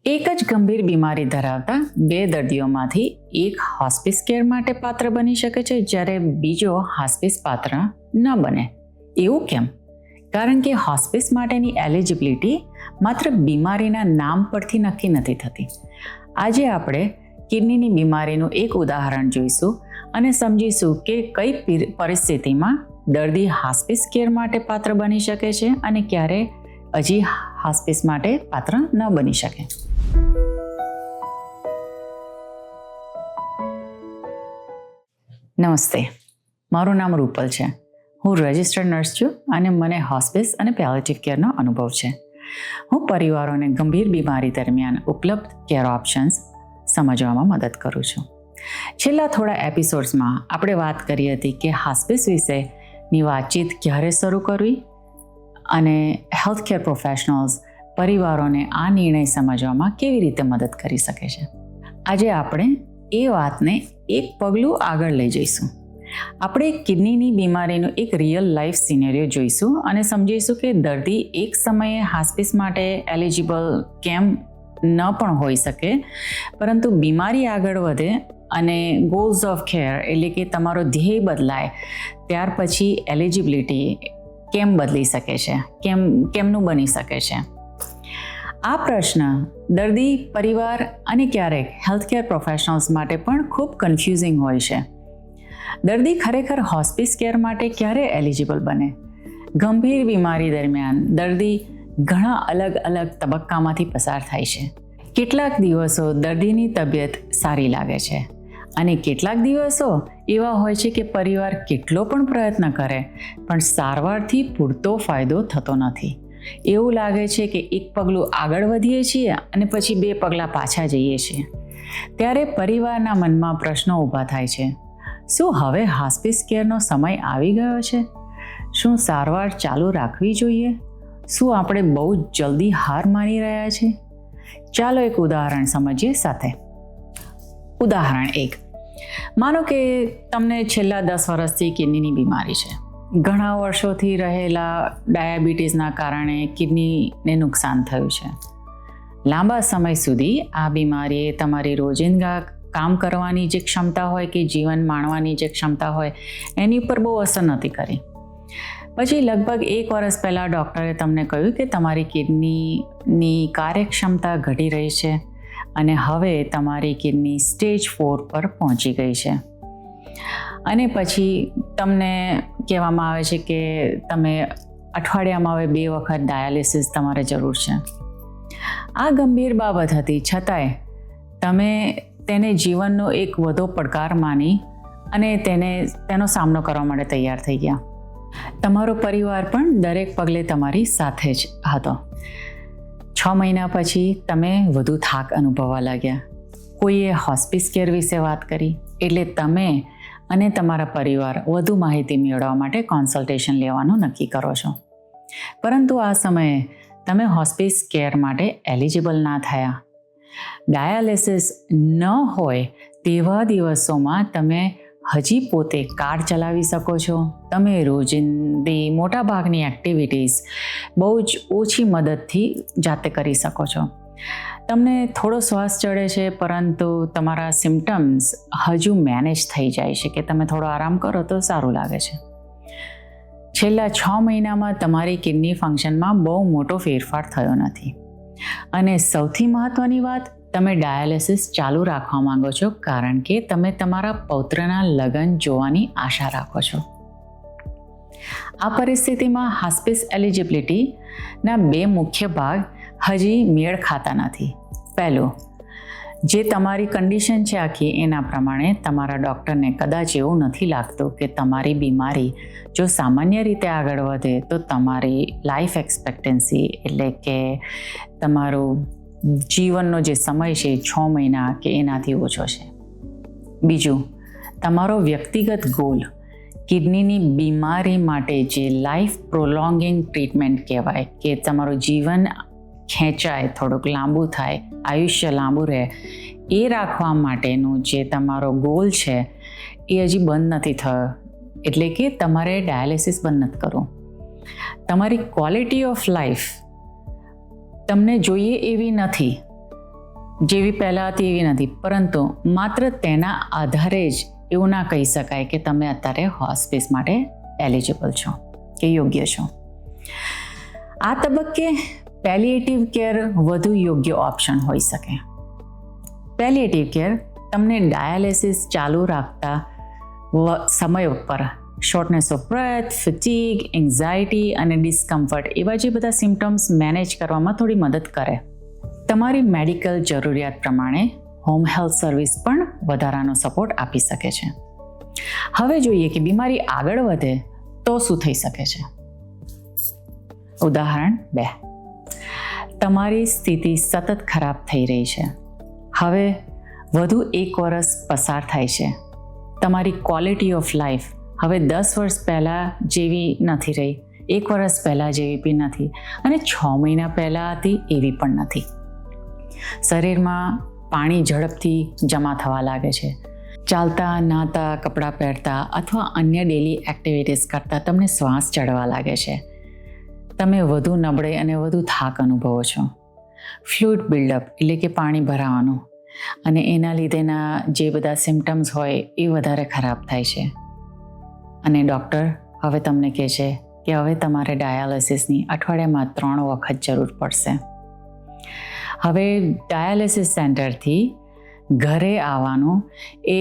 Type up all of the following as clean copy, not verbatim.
એક જ ગંભીર બીમારી ધરાવતા 2 દર્દીઓમાંથી એક હોસ્પિસ કેર માટે પાત્ર બની શકે છે, જ્યારે બીજો હોસ્પિસ પાત્ર ન બને. એવું કેમ? કારણ કે હોસ્પિસ માટેની એલિજિબિલિટી માત્ર બીમારીના નામ પરથી નક્કી નથી થતી. આજે આપણે કિડનીની બીમારીનું એક ઉદાહરણ જોઈશું અને સમજીશું કે કઈ પરિસ્થિતિમાં દર્દી હોસ્પિસ કેર માટે પાત્ર બની શકે છે અને ક્યારે હજી હોસ્પિસ માટે પાત્ર ન બની શકે. નમસ્તે, મારું નામ રૂપલ છે. હું રજિસ્ટર્ડ નર્સ છું અને મને હોસ્પિસ અને પેલિએટિવ કેરનો અનુભવ છે. હું પરિવારોને ગંભીર બીમારી દરમિયાન ઉપલબ્ધ કેર ઓપ્શન્સ સમજવામાં મદદ કરું છું. છેલ્લા થોડા એપિસોડ્સમાં આપણે વાત કરી હતી કે હોસ્પિસ વિશેની વાતચીત ક્યારે શરૂ કરવી અને હેલ્થ કેર પ્રોફેશનલ્સ પરિવારોને આ નિર્ણય સમજવામાં કેવી રીતે મદદ કરી શકે છે. આજે આપણે એ વાતને એક પગલું આગળ લઈ જઈશું. આપણે કિડનીની બીમારીનું એક રિયલ લાઈફ સિનેરિયો જોઈશું અને સમજીશું કે દર્દી એક સમયે હોસ્પિસ માટે એલિજિબલ કેમ ન પણ હોઈ શકે, પરંતુ બીમારી આગળ વધે અને ગોલ્સ ઓફ કેર એટલે કે તમારો ધ્યેય બદલાય ત્યાર પછી એલિજિબિલિટી કેમ બદલી શકે છે, કેમનું બની શકે છે. આ પ્રશ્ન દર્દી, પરિવાર અને ક્યારેક હેલ્થકેર પ્રોફેશનલ્સ માટે પણ ખૂબ કન્ફ્યુઝિંગ હોય છે. દર્દી ખરેખર હોસ્પિસ કેર માટે ક્યારે એલિજિબલ બને? ગંભીર બીમારી દરમિયાન દર્દી ઘણા અલગ અલગ તબક્કામાંથી પસાર થાય છે. કેટલાક દિવસો દર્દીની તબિયત સારી લાગે છે અને કેટલાક દિવસો એવા હોય છે કે પરિવાર કેટલો પણ પ્રયત્ન કરે પણ સારવારથી પૂરતો ફાયદો થતો નથી. એવું લાગે છે કે એક પગલું આગળ વધીએ છીએ અને પછી 2 પગલાં પાછા જઈએ છીએ. ત્યારે પરિવારના મનમાં પ્રશ્નો ઊભા થાય છે. શું હવે હોસ્પિસ કેરનો સમય આવી ગયો છે? શું સારવાર ચાલુ રાખવી જોઈએ? શું આપણે બહુ જલ્દી હાર માની રહ્યા છીએ? ચાલો એક ઉદાહરણ સમજીએ સાથે. ઉદાહરણ 1. માનો કે તમને છેલ્લા 10 વર્ષથી કિડનીની બીમારી છે. ઘણા વર્ષોથી રહેલા ડાયાબિટીસના કારણે કિડનીને નુકસાન થયું છે. લાંબા સમય સુધી આ બીમારીએ તમારી રોજિંદા કામ કરવાની જે ક્ષમતા હોય કે જીવન માણવાની જે ક્ષમતા હોય એની ઉપર બહુ અસર નથી કરી. પછી લગભગ 1 વર્ષ પહેલાં ડૉક્ટરે તમને કહ્યું કે તમારી કિડનીની કાર્યક્ષમતા ઘટી રહી છે અને હવે તમારી કિડની સ્ટેજ 4 પર પહોંચી ગઈ છે. અને પછી તમને કહેવામાં આવે છે કે તમે અઠવાડિયામાં હવે 2 વખત ડાયાલિસિસ તમારે જરૂર છે. આ ગંભીર બાબત હતી, છતાંય તમે તેને જીવનનો એક વધુ પડકાર માની અને તેનો સામનો કરવા માટે તૈયાર થઈ ગયા. તમારો પરિવાર પણ દરેક પગલે તમારી સાથે જ હતો. 6 મહિના પછી તમે વધુ થાક અનુભવવા લાગ્યા. કોઈએ હોસ્પિસ કેર વિશે વાત કરી એટલે તમે અને તમારા પરિવાર વધુ માહિતી મેળવવા માટે કોન્સલ્ટેશન લેવાનું નક્કી કરો છો. પરંતુ આ સમયે તમે હોસ્પિસ કેર માટે એલિજિબલ ના થયા. ડાયાલિસિસ ન હોય તેવા દિવસોમાં તમે હજી પોતે કાર ચલાવી શકો છો. તમે રોજિંદી મોટાભાગની એક્ટિવિટીઝ બહુ જ ઓછી મદદથી જાતે કરી શકો છો. તમને થોડો શ્વાસ ચડે છે પરંતુ તમારા સિમ્ટમ્સ હજુ મેનેજ થઈ જાય છે કે તમે થોડો આરામ કરો તો સારું લાગે છે. છેલ્લા 6 મહિનામાં તમારી કિડની ફંક્શનમાં બહુ મોટો ફેરફાર થયો નથી. અને સૌથી મહત્ત્વની વાત, તમે ડાયાલિસિસ ચાલુ રાખવા માંગો છો કારણ કે તમે તમારા પૌત્રના લગ્ન જોવાની આશા રાખો છો. આ પરિસ્થિતિમાં હોસ્પિસ એલિજિબિલિટીના 2 મુખ્ય ભાગ હજી મેળ ખાતા નથી. પહેલું, જે તમારી કન્ડિશન છે આખી એના પ્રમાણે તમારા ડૉક્ટરને કદાચ એવું નથી લાગતું કે તમારી બીમારી જો સામાન્ય રીતે આગળ વધે તો તમારી લાઈફ એક્સપેક્ટન્સી એટલે કે તમારું જીવનનો જે સમય છે 6 મહિના કે એનાથી ઓછો છે. બીજું, તમારો વ્યક્તિગત ગોલ કિડનીની બીમારી માટે જે લાઈફ પ્રોલોંગિંગ ટ્રીટમેન્ટ કહેવાય કે તમારું જીવન ખેંચાય, થોડુંક લાંબુ થાય, આયુષ્ય લાંબુ રહે, એ રાખવા માટેનું જે તમારો ગોલ છે એ હજી બંધ નથી થયો. એટલે કે તમારે ડાયાલિસિસ બંધ નથી કરવું. તમારી ક્વોલિટી ઓફ લાઈફ તમને જોઈએ એવી નથી જેવી પહેલાં હતી એવી નથી, પરંતુ માત્ર તેના આધારે જ એવું ના કહી શકાય કે તમે અત્યારે હોસ્પિસ માટે એલિજિબલ છો કે યોગ્ય છો. આ તબક્કે પેલિએટિવ કેર વધુ યોગ્ય ઓપ્શન હોઈ શકે. પેલિએટિવ કેર તમને ડાયાલિસિસ ચાલુ રાખતા સમય ઉપર શોર્ટનેસ ઓફ બ્રેથ, ફિટીગ, એન્ઝાયટી અને ડિસ્કમ્ફર્ટ એવા જે બધા સિમ્ટમ્સ મેનેજ કરવામાં થોડી મદદ કરે. તમારી મેડિકલ જરૂરિયાત પ્રમાણે હોમ હેલ્થ સર્વિસ પણ વધારાનો સપોર્ટ આપી શકે છે. હવે જોઈએ કે બીમારી આગળ વધે તો શું થઈ શકે છે. ઉદાહરણ 2. તમારી સ્થિતિ સતત ખરાબ થઈ રહી છે. હવે વધુ 1 વર્ષ પસાર થાય છે. તમારી ક્વોલિટી ઓફ લાઈફ હવે 10 વર્ષ પહેલાં જેવી નથી રહી, 1 વર્ષ પહેલાં જેવી બી નથી અને 6 મહિના પહેલાં હતી એવી પણ નથી. શરીરમાં પાણી ઝડપથી જમા થવા લાગે છે. ચાલતા, નહાતા, કપડાં પહેરતા અથવા અન્ય ડેલી એક્ટિવિટીઝ કરતાં તમને શ્વાસ ચડવા લાગે છે. તમે વધુ નબળાઈ અને વધુ થાક અનુભવો છો. ફ્લૂઇડ બિલ્ડઅપ એટલે કે પાણી ભરાવાનું અને એના લીધેના જે બધા સિમ્ટમ્સ હોય એ વધારે ખરાબ થાય છે. અને ડૉક્ટર હવે તમને કહે છે કે હવે તમારે ડાયાલિસિસની અઠવાડિયામાં 3 વખત જરૂર પડશે. હવે ડાયાલિસિસ સેન્ટરથી ઘરે આવવાનું એ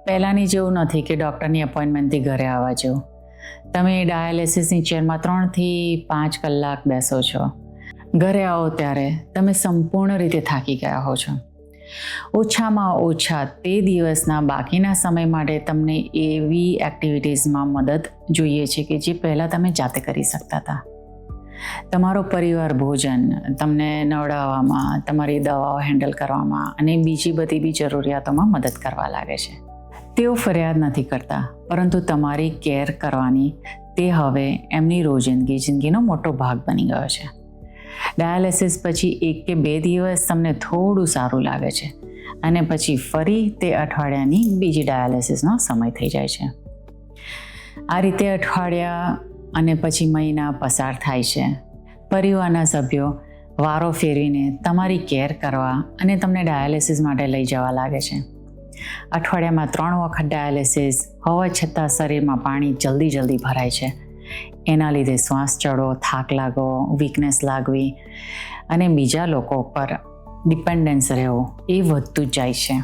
પહેલાંની જેવું નથી કે ડૉક્ટરની એપોઇન્ટમેન્ટથી ઘરે આવવા જેવું. તમે ડાયાલિસિસની ચેરમાં 3 થી 5 કલાક બેસો છો. ઘરે આવો ત્યારે તમે સંપૂર્ણ રીતે થાકી ગયા હો છો. ઓછામાં ઓછા તે દિવસના બાકીના સમય માટે તમને એવી એક્ટિવિટીઝમાં મદદ જોઈએ છે કે જે પહેલાં તમે જાતે કરી શકતા હતા. તમારો પરિવાર ભોજન તમને નવડાવવામાં, તમારી દવાઓ હેન્ડલ કરવામાં અને બીજી બધી બી જરૂરિયાતોમાં મદદ કરવા લાગે છે. તેઓ ફરિયાદ નથી કરતા, પરંતુ તમારી કેર કરવાની તે હવે એમની રોજિંદગી જિંદગીનો મોટો ભાગ બની ગયો છે. ડાયાલિસિસ પછી 1 કે 2 દિવસ તમને થોડું સારું લાગે છે અને પછી ફરી તે અઠવાડિયાની બીજી ડાયાલિસિસનો સમય થઈ જાય છે. આ રીતે અઠવાડિયા અને પછી મહિના પસાર થાય છે. પરિવારના સભ્યો વારો ફેરવીને તમારી કેર કરવા અને તમને ડાયાલિસિસ માટે લઈ જવા લાગે છે. અઠવાડિયામાં 3 વખત ડાયાલિસિસ હોવા છતાં શરીરમાં પાણી જલ્દી ભરાય છે. એના લીધે શ્વાસ ચડવો, થાક લાગવો, વીકનેસ લાગવી અને બીજા લોકો પર ડિપેન્ડન્સ રહેવો એ વધતું જ જાય છે.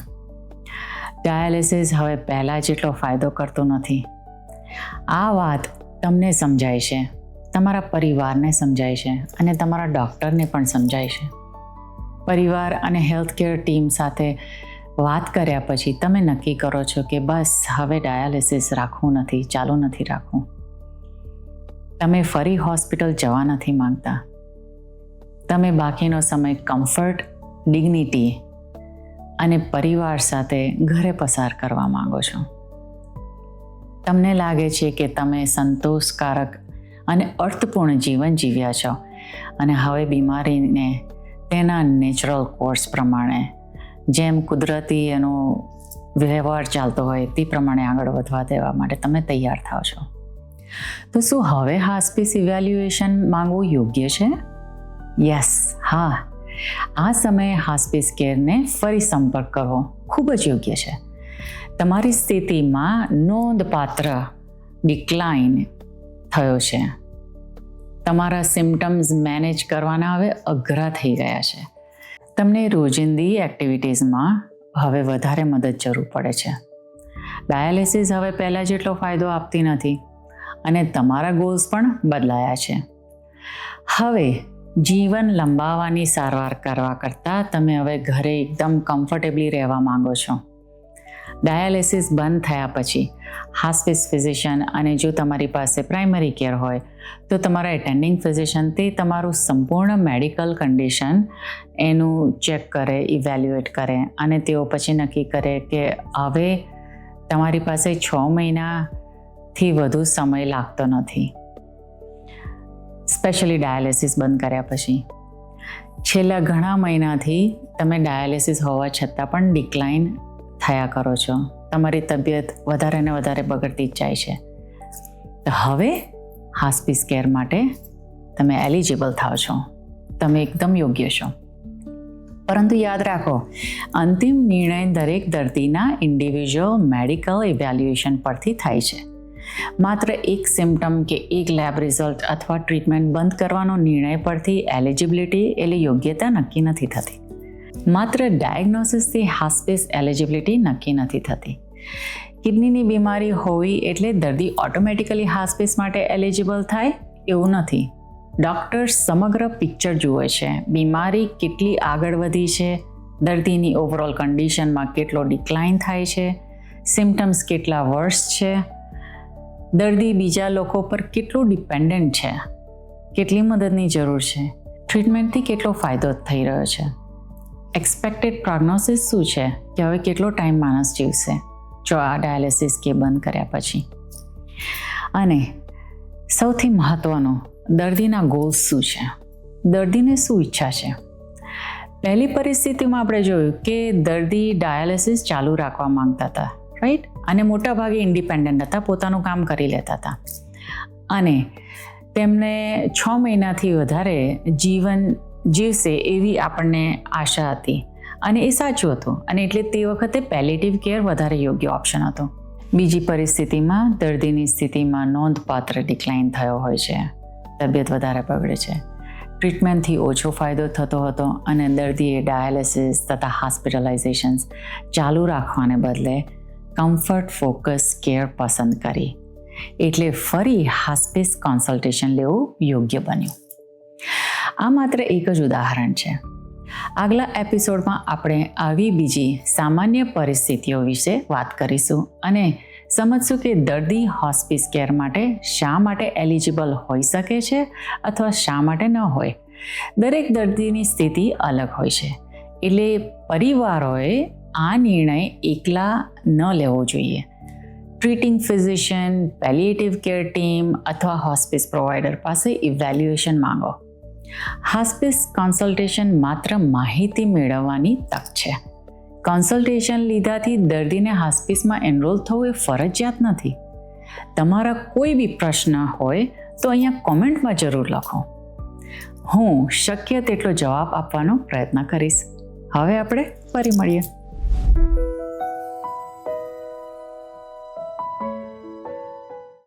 ડાયાલિસિસ હવે પહેલાં જેટલો ફાયદો કરતો નથી. આ વાત તમને સમજાય છે, તમારા પરિવારને સમજાય છે અને તમારા ડૉક્ટરને પણ સમજાય છે. પરિવાર અને હેલ્થકેર ટીમ સાથે વાત કર્યા પછી તમે નક્કી કરો છો કે બસ હવે ડાયાલિસિસ રાખવું નથી, ચાલુ નથી રાખવું. તમે ફરી હોસ્પિટલ જવા નથી માંગતા. તમે બાકીનો સમય કમ્ફર્ટ, ડિગ્નિટી અને પરિવાર સાથે ઘરે પસાર કરવા માંગો છો. તમને લાગે છે કે તમે સંતોષકારક અને અર્થપૂર્ણ જીવન જીવ્યા છો અને હવે બીમારીને તેના નેચરલ કોર્સ પ્રમાણે, જેમ કુદરતી એનો વ્યવહાર ચાલતો હોય તે પ્રમાણે આગળ વધવા દેવા માટે તમે તૈયાર થાવ છો. તો શું હવે હોસ્પિસ ઇવેલ્યુએશન માંગવું યોગ્ય છે? યસ, હા. આ સમયે હોસ્પિસ કેરને ફરી સંપર્ક કરવો ખૂબ જ યોગ્ય છે. તમારી સ્થિતિમાં નોંધપાત્ર ડિક્લાઇન થયો છે. તમારા સિમ્ટમ્સ મેનેજ કરવાના હવે અઘરા થઈ ગયા છે. તમને રોજિંદી એક્ટિવિટીઝમાં હવે વધારે મદદ જરૂર પડે છે. ડાયાલિસિસ હવે પહેલાં જેટલો ફાયદો આપતી નથી અને તમારા ગોલ્સ પણ બદલાયા છે. હવે જીવન લંબાવવાની સારવાર કરવા કરતાં તમે હવે ઘરે એકદમ કમ્ફર્ટેબલી રહેવા માંગો છો. ડાયાલિસિસ બંધ થયા પછી હોસ્પિસ ફિઝિશિયન અને જો તમારી પાસે પ્રાઇમરી કેર હોય તો તમારા એટેન્ડિંગ ફિઝિશિયન તે તમારું સંપૂર્ણ મેડિકલ કન્ડિશન એનું ચેક કરે, ઇવેલ્યુએટ કરે અને તેઓ પછી નક્કી કરે કે હવે તમારી પાસે 6 મહિનાથી વધુ સમય લાગતો નથી. સ્પેશિયલી ડાયાલિસિસ બંધ કર્યા પછી છેલ્લા ઘણા મહિનાથી તમે ડાયાલિસિસ હોવા છતાં પણ ડિક્લાઇન થયા કરો છો. તમારી તબિયત વધારે ને વધારે બગડતી જ જાય છે. તો હવે હોસ્પિસ કેર માટે તમે એલિજિબલ થાવ છો. તમે એકદમ યોગ્ય છો. પરંતુ યાદ રાખો, અંતિમ નિર્ણય દરેક દર્દીના ઇન્ડિવિજ્યુઅલ મેડિકલ ઇવેલ્યુએશન પરથી થાય છે. માત્ર એક સિમ્ટમ કે એક લેબ રિઝલ્ટ અથવા ટ્રીટમેન્ટ બંધ કરવાનો નિર્ણય પરથી એલિજિબિલિટી એટલે યોગ્યતા નક્કી નથી થતી. માત્ર ડાયગ્નોસિસથી હોસ્પિસ એલિજિબિલિટી નક્કી નથી થતી. કિડનીની બીમારી હોવી એટલે દર્દી ઓટોમેટિકલી હોસ્પિસ માટે એલિજિબલ થાય એવું નથી. ડૉક્ટર સમગ્ર પિક્ચર જુએ છે. બીમારી કેટલી આગળ વધી છે, દર્દીની ઓવરઓલ કન્ડિશનમાં કેટલો ડિક્લાઇન થાય છે, સિમ્ટમ્સ કેટલા વર્સ છે, દર્દી બીજા લોકો પર કેટલું ડિપેન્ડન્ટ છે, કેટલી મદદની જરૂર છે, ટ્રીટમેન્ટથી કેટલો ફાયદો થઈ રહ્યો છે, એક્સપેક્ટેડ પ્રોગ્નોસિસ શું છે કે હવે કેટલો ટાઈમ માણસ જીવશે જો આ ડાયાલિસિસ કે બંધ કર્યા પછી. અને સૌથી મહત્ત્વનું, દર્દીના ગોલ્સ શું છે, દર્દીને શું ઈચ્છા છે. પહેલી પરિસ્થિતિમાં આપણે જોયું કે દર્દી ડાયાલિસિસ ચાલુ રાખવા માંગતા હતા, રાઈટ, અને મોટાભાગે ઇન્ડિપેન્ડન્ટ હતા, પોતાનું કામ કરી લેતા હતા અને તેમને 6 મહિનાથી વધારે જીવન જીવશે એવી આપણને આશા હતી અને એ સાચું હતું અને એટલે તે વખતે પેલિએટિવ કેર વધારે યોગ્ય ઓપ્શન હતો. બીજી પરિસ્થિતિમાં દર્દીની સ્થિતિમાં નોંધપાત્ર ડિક્લાઇન થયો હોય છે, તબિયત વધારે બગડે છે, ટ્રીટમેન્ટથી ઓછો ફાયદો થતો હતો અને દર્દીએ ડાયાલિસિસ તથા હોસ્પિટલાઇઝેશન્સ ચાલુ રાખવાને બદલે કમ્ફર્ટ ફોકસ કેર પસંદ કરી, એટલે ફરી હોસ્પિસ કન્સલ્ટેશન લેવું યોગ્ય બન્યું. આ માત્ર એક જ ઉદાહરણ છે. આગલા એપિસોડમાં આપણે આવી બીજી સામાન્ય પરિસ્થિતિઓ વિશે વાત કરીશું અને સમજશું કે દર્દી હોસ્પિસ કેર માટે શા માટે એલિજિબલ હોઈ શકે છે અથવા શા માટે ન હોય. દરેક દર્દીની સ્થિતિ અલગ હોય છે, એટલે પરિવારોએ આ નિર્ણય એકલા ન લેવો જોઈએ. Treating physician, palliative care team અથવા હોસ્પિસ પ્રોવાઈડર પાસે ઇવેલ્યુએશન માંગો. હોસ્પિસ કન્સલ્ટેશન માત્ર માહિતી મેળવવાની તક છે. કન્સલ્ટેશન લીધાથી દર્દીને હોસ્પિસમાં એનરોલ થવું એ ફરજિયાત નથી. તમારા કોઈ બી પ્રશ્ન હોય તો અહીંયા કોમેન્ટમાં જરૂર લખો. હું શક્ય તેટલો જવાબ આપવાનો પ્રયત્ન કરીશ. હવે આપણે ફરી મળીએ.